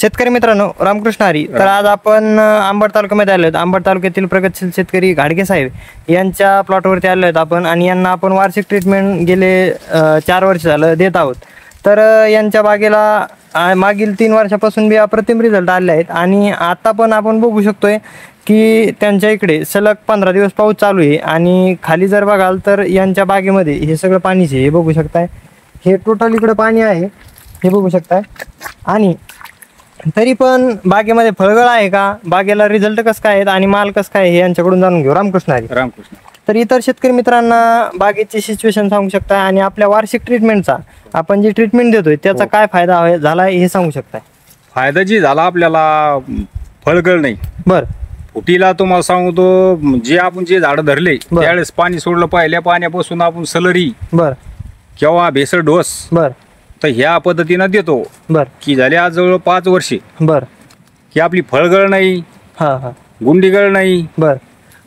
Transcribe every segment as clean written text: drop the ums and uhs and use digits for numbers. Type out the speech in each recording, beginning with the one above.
शेतकरी मित्रांनो, रामकृष्ण हरी. तर आज आपण अंबड तालुक्यामध्ये आलो आहोत. अंबड तालुक्यातील प्रगतशील शेतकरी घाडगे साहेब यांच्या प्लॉटवरती आलो आहेत आपण, आणि यांना आपण वार्षिक ट्रीटमेंट गेले 4 वर्ष झालं देत आहोत. तर यांच्या बागेला मागील 3 वर्षापासून बी अप्रतिम रिझल्ट आले आहेत, आणि आता पण आपण बघू शकतोय की त्यांच्या इकडे सलग 15 दिवस पाऊस चालू आहे. आणि खाली जर बघाल तर यांच्या बागेमध्ये हे सगळं पाणीच आहे. हे बघू शकताय, हे टोटल इकडे पाणी आहे, हे बघू शकताय. आणि तरी पण बागेमध्ये फळगळ आहे का, बागेला रिझल्ट कसं काय आहेत आणि माल कसं काय हे यांच्याकडून जाणून घेऊ. रामकृष्ण हरी. रामकृष्ण. तर इतर शेतकरी मित्रांना बागेची सिच्युएशन सांगू शकता, आणि आपल्या वार्षिक ट्रीटमेंटचा आपण जे ट्रीटमेंट देतोय त्याचा काय फायदा झाला हे सांगू शकताय. फायदा जी झाला आपल्याला, फळगळ नाही. बर. फुटीला तुम्हाला सांगतो, जे आपण जे झाडं धरले त्यावेळेस पाणी सोडलं, पहिल्या पाण्यापासून आपण सलरी बर किंवा भेसळ डोस बर तर ह्या पद्धतीनं देतो. बर. की झाले आज जवळ 5 वर्षे बर. की आपली फळगळ नाही, हा हा, गुंडीगळ नाही. बर.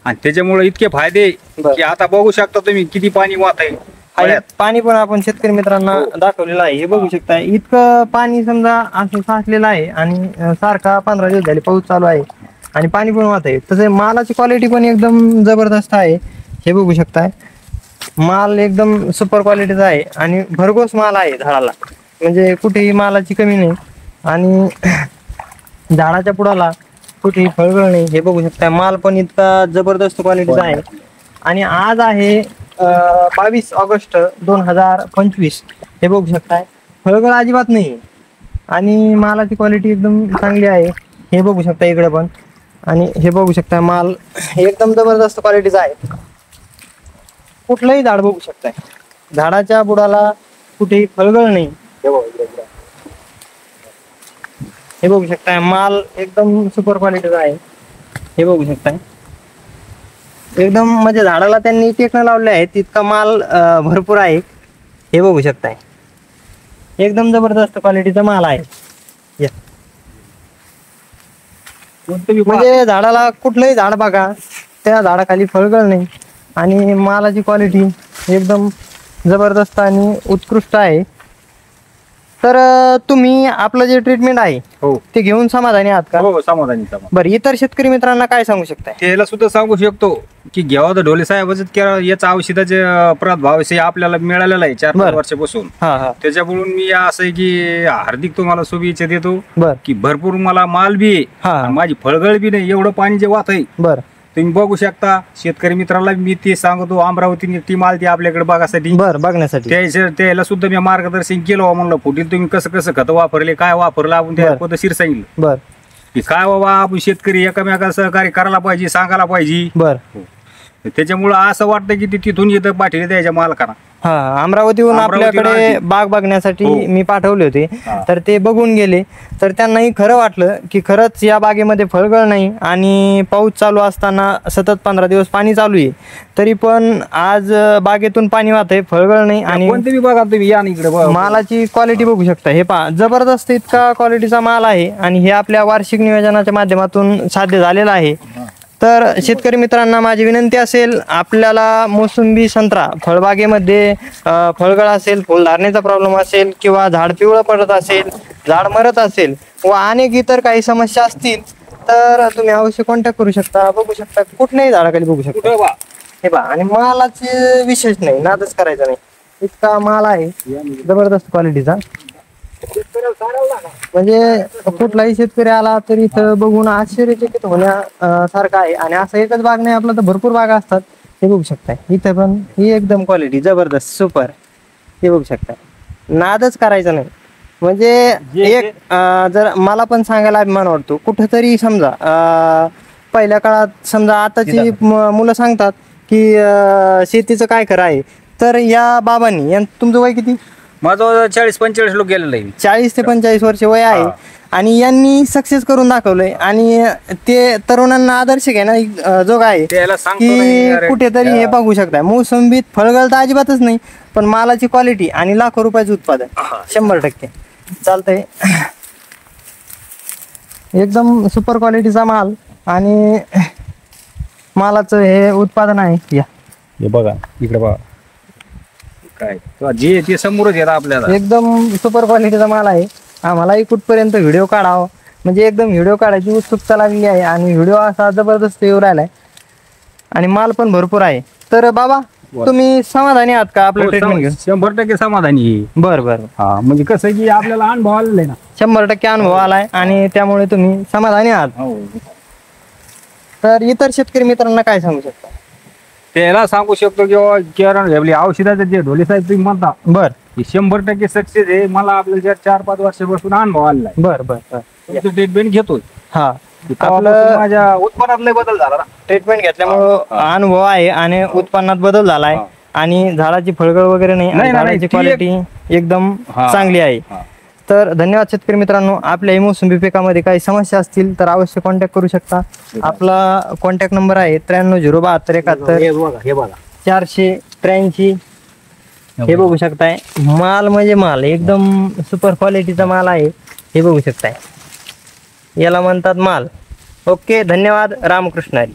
आणि त्याच्यामुळे इतके फायदे की आता बघू शकता तुम्ही किती पाणी वाहत आहे. पाणी पण आपण शेतकरी मित्रांना दाखवलेलं आहे. हे बघू शकता, इतकं पाणी समजा असं साचलेलं आहे, आणि सारखा 15 दिवस झाले पाऊस चालू आहे, आणि पाणी पण वाहत आहे. तसे मालाची क्वालिटी पण एकदम जबरदस्त आहे. हे बघू शकताय, माल एकदम सुपर क्वालिटीचा आहे, आणि भरघोस माल आहे झाडाला, म्हणजे कुठेही मालाची कमी नाही, आणि झाडाच्या पुढाला कुठेही फळगळ नाही. हे बघू शकताय, माल पण इतका जबरदस्त क्वालिटीचा आहे. आणि आज आहे 22 ऑगस्ट 2025. हे बघू शकताय, फळगळ अजिबात नाही, आणि मालाची क्वालिटी एकदम चांगली आहे. हे बघू शकता इकडे पण, आणि हे बघू शकता माल एकदम जबरदस्त क्वालिटीचा आहे. कुठलंही झाड बघू शकताय, झाडाच्या बुडाला कुठेही फळगळ नाही. हे बघू शकताय, माल एकदम सुपर क्वालिटीचा आहे. हे बघू शकताय, एकदम म्हणजे झाडाला त्यांनी टेकणं लावले आहे तितका माल भरपूर आहे. हे बघू शकताय, एकदम जबरदस्त क्वालिटीचा माल आहे. म्हणजे झाडाला कुठलंही झाड बघा, त्या झाडाखाली फळगळ नाही, आणि मालाची क्वालिटी एकदम जबरदस्त आणि उत्कृष्ट आहे. तर तुम्ही आपलं जे ट्रीटमेंट आहे ते घेऊन समाधानी आहात का? हो, समाधानी. बरं, इतर शेतकरी मित्रांना काय सांगू शकताय? त्याला सुद्धा सांगू शकतो की घ्यावा तर ढोले साहेबच याचा औषधाचे प्रभाव आपल्याला मिळालेला आहे 4 वर्षापासून. त्याच्याकडून मी असं आहे की हार्दिक तुम्हाला शुभेच्छा देतो की भरपूर मला माल बी आहे, माझी फळगळ बी नाही, एवढं पाणी जे वाहत आहे. बरं, तुम्ही बघू शकता. शेतकरी मित्राला मी ते सांगतो, अमरावतीने टीम आली आपल्याकडे बघासाठी, बघण्यासाठी. त्याला सुद्धा मी मार्गदर्शन केलं. म्हणलं फुटील तुम्ही कसं कसं खत वापरले, काय वापरलं, आपण त्या पद्धतशीर सांगितलं. बर. की काय बाबा आपण शेतकरी एकमेकाला सहकार्य करायला पाहिजे, सांगायला पाहिजे. बर. त्याच्यामुळं असं वाटतं की ते तिथून येतं पाठीला द्यायच्या मालकांना. अमरावतीहून आपल्याकडे बाग बघण्यासाठी मी पाठवले होते, तर ते बघून गेले. तर त्यांनाही खरं वाटलं की खरंच या बागेमध्ये फळगळ नाही, आणि पाऊस चालू असताना सतत 15 दिवस पाणी चालू आहे, तरी पण आज बागेतून पाणी वाहतंय, फळगळ नाही. आणि कोणते बघा तुम्ही, या इकडे मालाची क्वालिटी बघू शकता. हे पहा, जबरदस्त इतका क्वालिटीचा माल आहे, आणि हे आपल्या वार्षिक नियोजनाच्या माध्यमातून साध्य झालेलं आहे. तर शेतकरी मित्रांना माझी विनंती असेल, आपल्याला मोसंबी, संत्रा फळबागेमध्ये फळगळ असेल, फुलधारणेचा प्रॉब्लेम असेल, किंवा झाड पिवळं पडत असेल, झाड मरत असेल, व अनेक इतर काही समस्या असतील, तर तुम्ही अवश्य कॉन्टॅक्ट करू शकता. बघू शकता, कुठल्याही झाडाखाली बघू शकता. हे पहा, आणि मालाचे विशेष नाही, नादच करायचा नाही, इतका माल आहे जबरदस्त क्वालिटीचा. म्हणजे कुठलाही शेतकरी आला तरी इथं बघून आश्चर्यचकित होण्यासारखं आहे. आणि असं एकच बाग नाही, आपलं तर भरपूर बागा असतात. हे बघू शकताय, इथं पण ही एकदम क्वालिटी जबरदस्त सुपर. हे बघू शकताय, नादच करायचं नाही. म्हणजे एक जर मला पण सांगायला अभिमान वाटतो, कुठंतरी समजा पहिल्या काळात समजा आताची मुलं सांगतात की शेतीचं काय खरं आहे, तर या बाबांनी, तुमचं वय किती? माझं 40-45 लोक गेलेलं आहे. 40 ते 45 वर्ष वय आहे, आणि यांनी सक्सेस करून दाखवलंय. आणि ते तरुणांना आदर्श घेणं जोग आहे की कुठेतरी हे बघू शकताय, मोसंबीत फळगळ तर अजिबातच नाही, पण मालाची क्वालिटी आणि लाखो रुपयाचं उत्पादन 100% चालतंय. एकदम सुपर क्वालिटीचा माल, आणि मालाचं हे उत्पादन आहे. या हे बघा, इकडे बघा, काय जे ते समोरच येतं आपल्याला, एकदम सुपर क्वालिटीचा माल आहे. आम्हालाही कुठपर्यंत व्हिडिओ काढावं म्हणजे एकदम व्हिडिओ काढायची उत्सुकता लागली आहे आणि व्हिडिओ असा जबरदस्त येऊ राहिलाय आणि माल पण भरपूर आहे. तर बाबा तुम्ही समाधानी आहात का आपलं ट्रीटमेंट घेऊन? 100% समाधानी आहे. बर बर. हा म्हणजे कसं की आपल्याला अनुभव आलेला आहे ना. 100% अनुभव आलाय आणि त्यामुळे तुम्ही समाधानी आहात. तर इतर शेतकरी मित्रांना काय सांगू शकता? त्याला सांगू शकतो की औषधाचे जे ढोले साहेब तुम्ही म्हणता बर 100% सक्सेस आहे. मला आपल्याला 4-5 वर्षापासून अनुभव आलेला आहे. बर बर बर. ट्रीटमेंट घेतोय. हा आपलं माझ्या उत्पन्नात लय बदल झाला ना. ट्रीटमेंट घेतल्यामुळे अनुभव आहे आणि उत्पन्नात बदल झालाय आणि झाडाची फळगळ वगैरे नाही, झाडाची क्वालिटी एकदम चांगली आहे. तर धन्यवाद शेतकरी मित्रांनो. आपल्या मोसंबी पिकामध्ये काही समस्या असतील तर अवश्य कॉन्टॅक्ट करू शकता. आपला कॉन्टॅक्ट नंबर आहे 93-072-71 483. हे बघू शकताय. माल म्हणजे माल एकदम सुपर क्वालिटीचा माल आहे. हे बघू शकताय. याला म्हणतात माल. ओके, धन्यवाद. रामकृष्ण हरी.